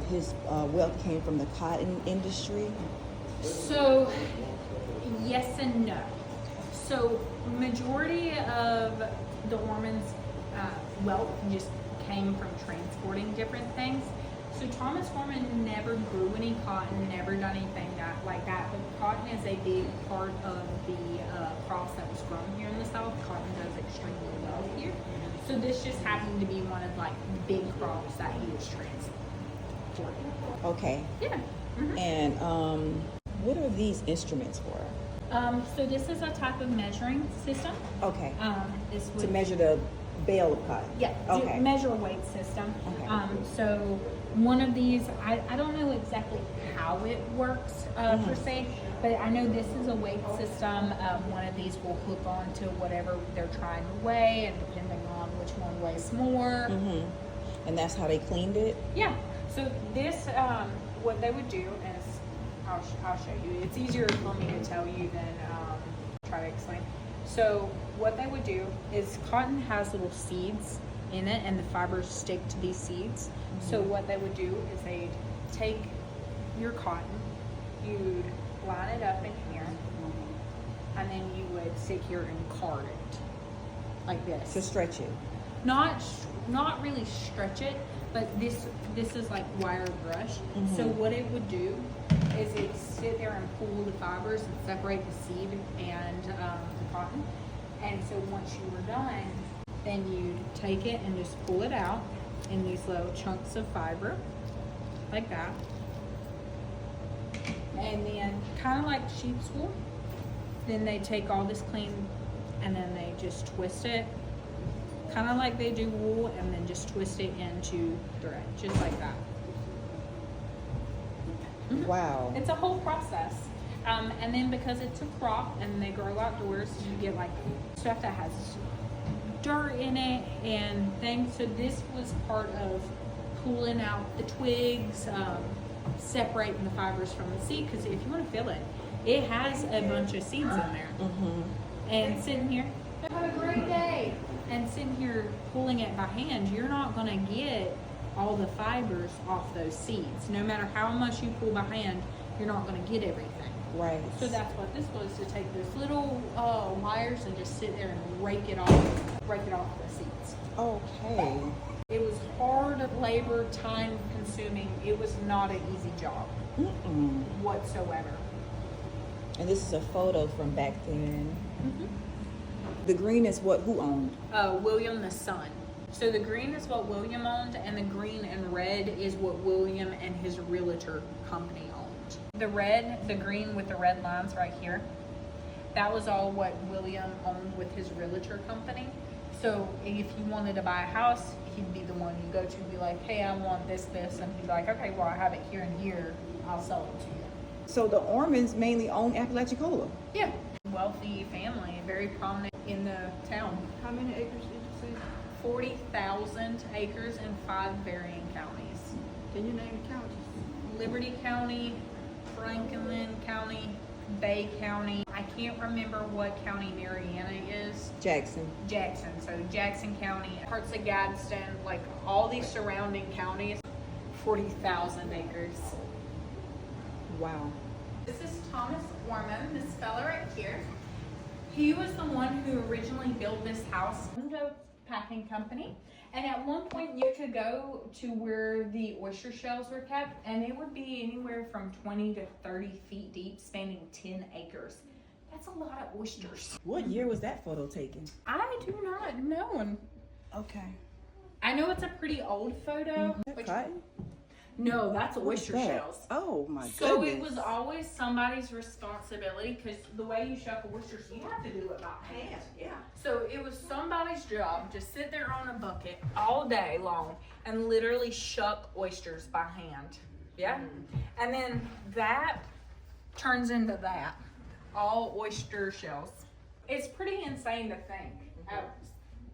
his wealth came from the cotton industry? So, yes and no. So, majority of the Orman's wealth just came from transporting different things. So Thomas Orman never grew any cotton, never done anything like that. But cotton is a big part of the crops that was grown here in the South. Cotton does extremely well here. So this just happened to be one of like the big crops that he was transporting. Okay. Yeah. Mm-hmm. And what are these instruments for? So this is a type of measuring system. Okay. This To measure the bale of cotton? Yeah, Okay. measure weight system. Okay. So one of these, I don't know exactly how it works per se, but I know this is a weight system. One of these will hook on to whatever they're trying to weigh, and depending on which one weighs more. And that's how they cleaned it? Yeah. So this, what they would do is, I'll show you. It's easier for me to tell you than try to explain. So what they would do is cotton has little seeds in it, and the fibers stick to these seeds. So what they would do is they'd take your cotton, you'd line it up in here, and then you would sit here and card it like this. To stretch it? Not really stretch it, but this is like wire brush. So what it would do is it sit there and pull the fibers and separate the seed and the cotton. And so once you were done, then you take it and just pull it out in these little chunks of fiber, like that. And then kind of like sheep's wool, then they take all this clean and then they just twist it, kind of like they do wool, and then just twist it into thread, just like that. Wow. It's a whole process. And then because it's a crop and they grow outdoors, you get like stuff that has dirt in it and things. So this was part of pulling out the twigs, separating the fibers from the seed, because if you want to feel it, it has a bunch of seeds in there. And sitting here, have a great day. And sitting here pulling it by hand, you're not going to get all the fibers off those seeds. No matter how much you pull by hand, you're not going to get everything. Right. So that's what this was, to take those little wires and just sit there and rake it off the seeds. Okay. It was hard labor, time consuming. It was not an easy job whatsoever. And this is a photo from back then. The green is what, who owned? William the son. So the green is what William owned, and the green and red is what William and his realtor company owned. The red, the green with the red lines right here, that was all what William owned with his realtor company. So if you wanted to buy a house, he'd be the one you go to, be like, hey, I want this, and he'd be like, okay, well, I have it here and here, I'll sell it to you. So the Ormans mainly own Apalachicola? Yeah. Wealthy family, very prominent in the town. How many acres did you say? 40,000 acres in 5 varying counties. Can you name the counties? Liberty County, Franklin County, Bay County. I can't remember what county Mariana is. Jackson. So Jackson County, parts of Gadsden, like all these surrounding counties, 40,000 acres. Wow. This is Thomas Orman, this fella right here. He was the one who originally built this house. The packing company. And at one point you could go to where the oyster shells were kept, and it would be anywhere from 20 to 30 feet deep, spanning 10 acres. That's a lot of oysters. What year was that photo taken? I do not know. Okay. I know it's a pretty old photo. Is that cotton? No, that's oyster What's that? shells. Oh my goodness. So it was always somebody's responsibility, because the way you shuck oysters, you have to do it by hand. Yeah. So it was somebody's job to sit there on a bucket all day long and literally shuck oysters by hand. Yeah. And then that turns into that. All oyster shells. It's pretty insane to think. At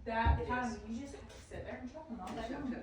that time, you just sit there and shuck them all day long.